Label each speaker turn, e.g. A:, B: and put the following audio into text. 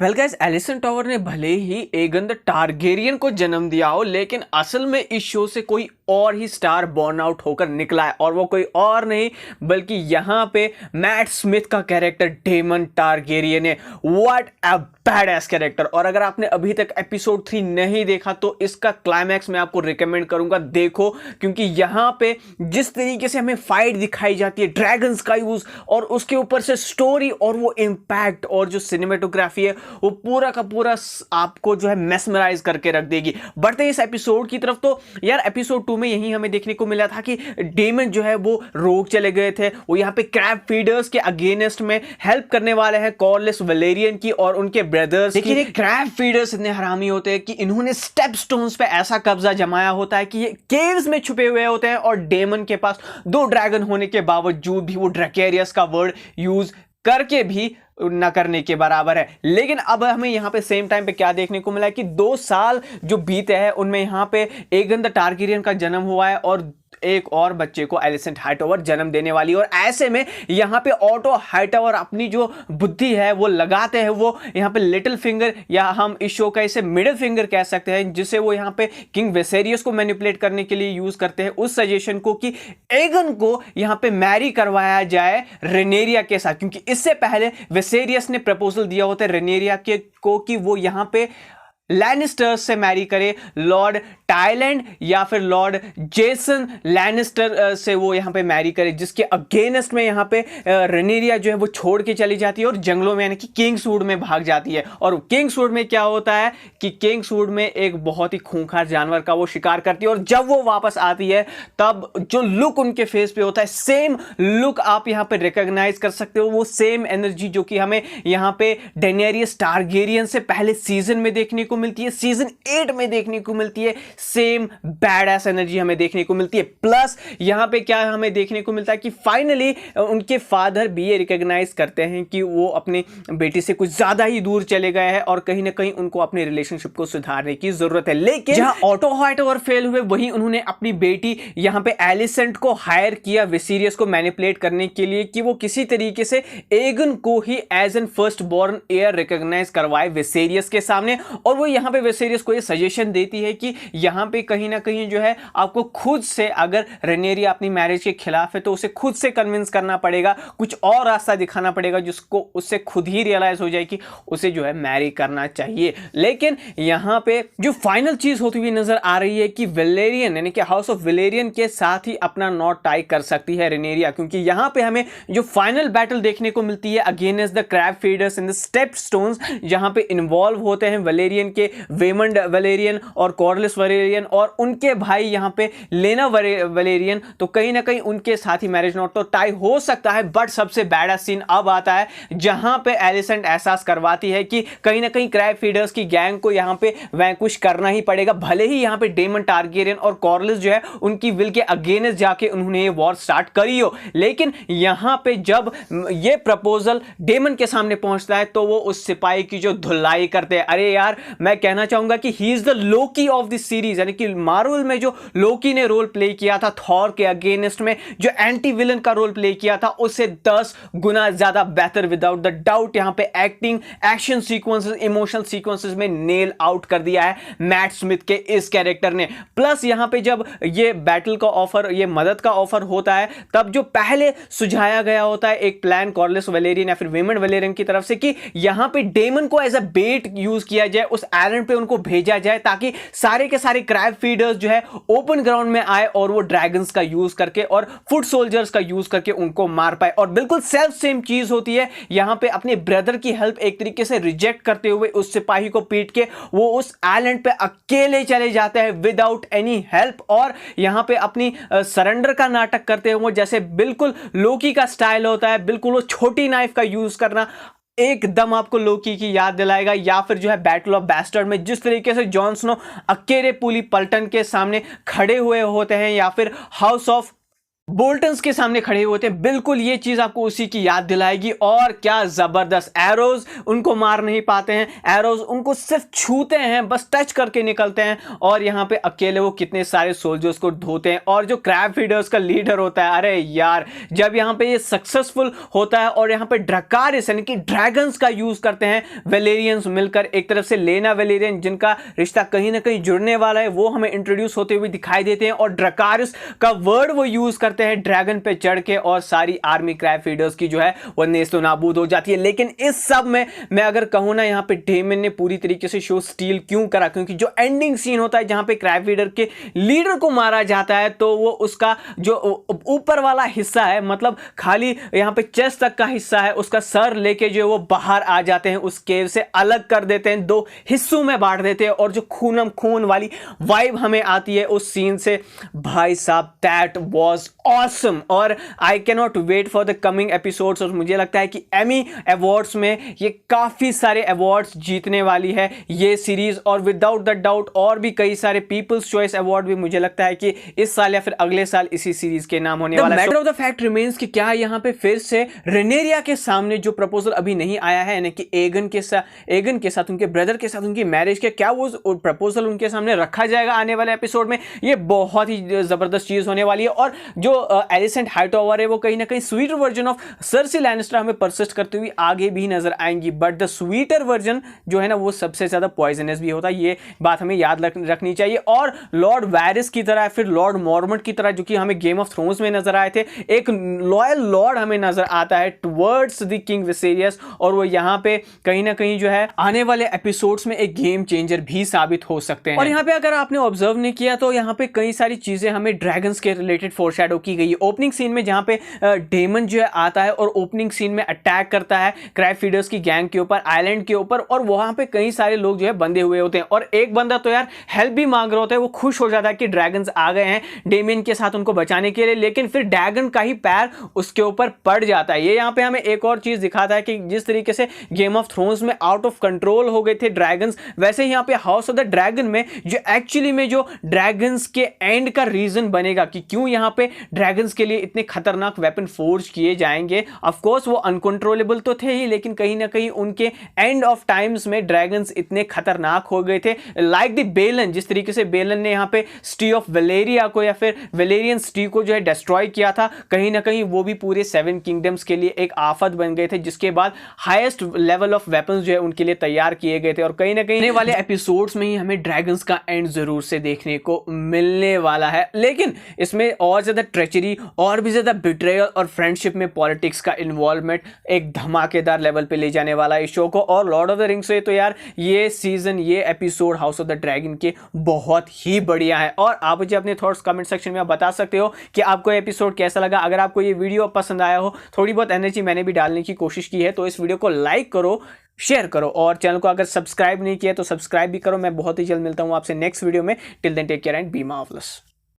A: Well guys, Allison tower ने भले ही एगन the Targaryen को जन्म दिया हो, लेकिन असल में इस शो से कोई और ही स्टार बॉर्न आउट होकर निकला है, और वो कोई और नहीं बल्कि यहाँ पे मैट स्मिथ का कैरेक्टर डेमन टारगेरियन है। What a badass character. और अगर आपने अभी तक एपिसोड 3 नहीं देखा तो इसका क्लाइमैक्स मैं आपको रिकमेंड करूंगा देखो, क्योंकि यहाँ पे जिस तरीके से हमें फाइट दिखाई जाती है, ड्रैगन्स का यूज, और उसके ऊपर से स्टोरी और वो इम्पैक्ट और जो सिनेमेटोग्राफी है वो पूरा का पूरा आपको जो है मेस्मराइज करके रख देगी। बढ़ते इस एपिसोड की तरफ, तो यार एपिसोड 2 में यही हमें देखने को मिला था कि डेमन जो है वो रोग चले गए थे, वो यहाँ पे क्रैब फीडर्स के अगेंस्ट में हेल्प करने वाले हैं कॉर्लिस वैलेरियन की और उनके ब्रदर्स। लेकिन ये क्रैब फीडर्स इतने हरामी होते हैं कि इन्होंने स्टेप स्टोन्स पे ऐसा कब्जा जमाया होता है कि ये केव्स में छुपे हुए होते हैं, और डेमन के पास 2 ड्रैगन होने के बावजूद भी वो ड्रैकेरियस का वर्ड यूज करके भी न करने के बराबर है। लेकिन अब हमें यहाँ पे सेम टाइम पे क्या देखने को मिला है कि 2 साल जो बीते हैं उनमें यहाँ पे एगन द टारगेरियन का जन्म हुआ है और एक और बच्चे को एलिसेंट हाइटओवर जन्म देने वाली। और ऐसे में यहाँ पे ऑटो हाइटओवर अपनी जो बुद्धि है वो लगाते हैं, वो यहाँ पे लिटिल फिंगर, या हम इस शो का इसे मिडिल फिंगर कह सकते हैं, जिसे वो यहाँ पे किंग वेसेरियस को मैनिपुलेट करने के लिए यूज करते हैं, उस सजेशन को कि एगन को यहाँ पे मैरी करवाया जाए रेनेरिया के साथ, क्योंकि इससे पहले वेसेरियस ने प्रपोजल दिया होता है रेनेरिया के को कि वो यहाँ पे लैनिस्टर्स से मैरी करे, लॉर्ड टाइलैंड या फिर लॉर्ड जेसन लैनिस्टर से वो यहाँ पे मैरी करे, जिसके अगेंस्ट में यहाँ पे रेनेरिया जो है वो छोड़ के चली जाती है और जंगलों में यानी कि किंग्सवुड में भाग जाती है। और किंग्सवुड में क्या होता है कि किंग्सवुड में एक बहुत ही खूंखार जानवर का वो शिकार करती है, और जब वो वापस आती है तब जो लुक उनके फेस पे होता है, सेम लुक आप यहाँ पे रिकॉग्नाइज कर सकते हो, वो सेम एनर्जी जो कि हमें यहाँ पे डेनेरियस टारगेरियन से पहले सीजन में देखने को मिलती है, सीजन 8 में देखने को मिलती है, सेम बैडएस एनर्जी हमें देखने को मिलती है। प्लस यहां पे क्या हमें देखने को मिलता है कि फाइनली उनके फादर भी ये रिकॉग्नाइज करते हैं कि वो अपनी बेटी से कुछ ज्यादा ही दूर चले गए हैं और कहीं ना कहीं उनको अपने रिलेशनशिप को सुधारने की जरूरत है। लेकिन जहां ऑटो हाइटओवर फेल हुए, वहीं उन्होंने अपनी बेटी यहां पे एलिसेंट को हायर किया विसेरियस को मैनिपुलेट करने के लिए कि वो किसी तरीके से एगन को ही as an first born heir recognize करवाए विसेरियस के सामने। और वो यहाँ पे वेसेरियस को ये सजेशन देती है कि यहाँ पे कहीं ना कहीं जो है आपको खुद से, अगर रेनेरिया अपनी मैरिज के खिलाफ है तो उसे खुद से कन्विंस करना पड़ेगा, कुछ और रास्ता दिखाना पड़ेगा जिसको उससे खुद ही रियलाइज हो जाए कि उसे जो है मैरी करना चाहिए। लेकिन यहाँ पे जो फाइनल चीज होती हुई नजर आ रही है कि वेलेरियन यानी कि हाउस ऑफ वेलेरियन के साथ ही अपना नॉट टाई कर सकती है रेनेरिया, क्योंकि यहाँ पे हमें जो फाइनल बैटल देखने को मिलती है against the crab feeders in the step stones, जहां पे इन्वॉल्व होते हैं वेलेरियन के वेमंड वैलेरियन और कॉर्लिस वैलेरियन और उनके भाई यहाँ पे लेना वैलेरियन, तो कहीं ना कहीं उनके साथ ही मैरिज नॉट तो टाई हो सकता है। बट सबसे बैड सीन अब आता है जहां पे एलिसेंट एहसास करवाती है कि कहीं ना कहीं क्रैब फीडर्स की गैंग को यहाँ पे वैंकुश करना ही पड़ेगा, भले ही यहाँ पे डेमन टारगेरियन और कॉर्लिस जो है उनकी विल के अगेंस्ट जाके उन्होंने ये वॉर स्टार्ट करी हो। लेकिन यहाँ पे जब ये प्रपोजल डेमन के सामने पहुंचता है तो वो उस सिपाही की जो धुलाई करते हैं, अरे यार मैं कहना चाहूंगा कि he is the Loki of this series, यानी कि मार्वल में जो लोकी ने रोल प्ले किया था थॉर के अगेंस्ट में, जो एंटी विलन का रोल प्ले किया था उससे 10 गुना ज्यादा बेहतर विदाउट द डाउट। यहां पे acting, action sequences, emotional sequences में नेल आउट कर दिया है मैट स्मिथ के इस कैरेक्टर ने। प्लस यहां पे जब ये बैटल का ऑफर, ये मदद का ऑफर होता है, तब जो पहले सुझाया गया होता है एक प्लान कॉर्लिस वैलेरियन या फिर वेमंड वैलेरियन की तरफ से कि यहां पे डेमन को एज अ बेट यूज किया जाए, उस आइलैंड पे उनको भेजा जाए ताकि सारे के सारे क्रैब फीडर्स जो है ओपन ग्राउंड में आए और वो ड्रैगन्स का यूज करके और फुट सोल्जर्स का यूज करके उनको मार पाए। और बिल्कुल सेल्फ सेम चीज होती है यहां पे, अपने ब्रदर की हेल्प एक तरीके से रिजेक्ट करते हुए उस सिपाही को पीट के वो उस आइलैंड पे अकेले चले जाते हैं विदाउट एनी हेल्प, और यहां पे अपनी सरेंडर का नाटक करते हुए जैसे बिल्कुल लोकी का स्टाइल होता है, बिल्कुल वो छोटी नाइफ का यूज करना एकदम आपको लोकी की याद दिलाएगा। या फिर जो है बैटल ऑफ बैस्टर्ड में जिस तरीके से जॉन स्नो अकेले पूरी पलटन के सामने खड़े हुए होते हैं, या फिर हाउस ऑफ बोल्टन्स के सामने खड़े होते हैं। बिल्कुल ये चीज आपको उसी की याद दिलाएगी। और क्या जबरदस्त एरोज उनको मार नहीं पाते हैं, एरोज उनको सिर्फ छूते हैं, बस टच करके निकलते हैं। और यहाँ पे अकेले वो कितने सारे सोल्जर्स को धोते हैं। और जो क्रैब फीडर्स का लीडर होता है, अरे यार जब यहाँ पे ये सक्सेसफुल होता है और यहाँ पे ड्रकारिस यानी कि ड्रैगन्स का यूज करते हैं वेलेरियंस मिलकर, एक तरफ से लेना वेलेरियन जिनका रिश्ता कहीं ना कहीं जुड़ने वाला है वो हमें इंट्रोड्यूस होते हुए दिखाई देते हैं, और ड्रकारिस का वर्ड वो यूज करते हैं ड्रैगन पे चढ़ के, और सारी आर्मी क्रैब फीडर्स की जो है वो नेस्तो नाबूद हो जाती है। लेकिन इस सब में मैं अगर कहूं ना, यहां पे डेमन ने पूरी तरीके से शो स्टील क्यों करा, क्योंकि जो एंडिंग सीन होता है जहां पे क्रैब फीडर के लीडर को मारा जाता है, तो वो उसका जो ऊपर वाला हिस्सा है, मतलब खाली यहां पे चेस्ट तक का हिस्सा है, उसका सर लेके जो वो बाहर आ जाते हैं, उस केव से अलग कर देते हैं, दो हिस्सों में बांट देते हैं, और जो खूनम खून वाली वाइब हमें आती है उस सीन से, भाई साहब दैट वाज ऑसम। और I can not wait for the coming episodes. और मुझे लगता है कि एमी अवार्ड्स में ये काफी सारे अवार्ड्स जीतने वाली है ये सीरीज, और विदाउट द डाउट और भी कई सारे पीपल्स चॉइस अवार्ड भी मुझे लगता है कि इस साल या फिर अगले साल इसी सीरीज के नाम होने वाला है। Matter of the fact remains कि क्या यहां पे फिर से रेनेरिया के सामने जो प्रपोजल अभी नहीं आया है, यानी कि एगन के साथ उनके ब्रदर के साथ उनकी मैरिज के, क्या वो प्रपोजल उनके सामने रखा जाएगा आने वाले एपिसोड में? ये बहुत ही जबरदस्त चीज होने वाली है। और जो एलिसेंट हाइटओवर है वो कहीं ना कहीं sweeter version of Cersei Lannister हमें परसिस्ट करती हुई आगे भी नजर आएंगी, बट द स्वीटर वर्जन जो है ना वो सबसे ज्यादा पॉइजनस भी होता है, ये बात हमें याद रखनी चाहिए। और लॉर्ड वैरिस की तरह, फिर लॉर्ड मॉर्मंट की तरह, जो कि हमें गेम ऑफ थ्रोन्स में नजर आए थे, एक लॉयल लॉर्ड हमें नजर आता है टुवर्ड्स द किंग विसेरियस, और वो यहाँ पे कहीं ना कहीं जो है आने वाले एपिसोड्स में एक गेम चेंजर भी साबित हो सकते हैं। और यहाँ पे अगर आपने ऑब्जर्व नहीं किया तो यहाँ पे कई सारी चीजें हमें ड्रैगन्स के रिलेटेड फोरशैडो की गई है। ओपनिंग सीन में जहां पे डेमन जो है आता है और ओपनिंग सीन में अटैक करता है क्रैब फीडर्स की गैंग के ऊपर, आइलैंड के ऊपर, और वहां पे कई सारे लोग जो है बंधे हुए होते हैं, और एक बंदा तो यार हेल्प भी मांग रहा होता है, वो खुश हो जाता है कि ड्रैगन्स आ गए हैं डेमियन के साथ उनको बचाने के लिए, लेकिन फिर ड्रैगन का ही पैर उसके ऊपर पड़ जाता है। ये यहाँ पे हमें एक और चीज दिखाता है कि जिस तरीके से गेम ऑफ थ्रोन्स में आउट ऑफ कंट्रोल हो गए थे ड्रैगन्स, वैसे यहाँ पे हाउस ऑफ द ड्रैगन में जो एक्चुअली में जो ड्रैगन्स के एंड का रीजन बनेगा कि क्यों यहाँ पे ड्रैगन्स के लिए इतने खतरनाक वेपन फोर्ज किए जाएंगे। ऑफ कोर्स वो अनकंट्रोलेबल तो थे ही, लेकिन कहीं ना कहीं उनके एंड ऑफ टाइम्स में ड्रैगन्स इतने खतरनाक हो गए थे, लाइक द बेलन, जिस तरीके से बेलन ने यहाँ पे सिटी ऑफ वेलेरिया को या फिर वेलेरियन सिटी को जो है डिस्ट्रॉय किया था, कहीं ना कहीं वो भी पूरे 7 किंगडम्स के लिए एक आफत बन गए थे, जिसके बाद हाईएस्ट लेवल ऑफ वेपन्स जो है उनके लिए तैयार किए गए थे। और कहीं ना कहीं आने वाले एपिसोड्स में ही हमें ड्रैगन्स का एंड जरूर से देखने को मिलने वाला है, लेकिन इसमें और ज्यादा ट्रेचरी और भी ज्यादा बिट्रेयल और फ्रेंडशिप में पॉलिटिक्स का इन्वॉल्वमेंट एक धमाकेदार लेवल पे ले जाने वाला है इस शो को। और लॉर्ड ऑफ द रिंग्स से तो यार ये सीजन, ये episode house of the dragon के बहुत ही बढ़िया है। और आप मुझे अपने थॉट्स कमेंट सेक्शन में आप बता सकते हो कि आपको एपिसोड कैसा लगा। अगर आपको ये वीडियो पसंद आया हो, थोड़ी बहुत एनर्जी मैंने भी डालने की कोशिश की है, तो इस वीडियो को लाइक करो, शेयर करो, और चैनल को अगर सब्सक्राइब नहीं किया तो सब्सक्राइब भी करो। मैं बहुत ही जल्द मिलता हूं आपसे नेक्स्ट वीडियो में। Till then take care and be marvellous.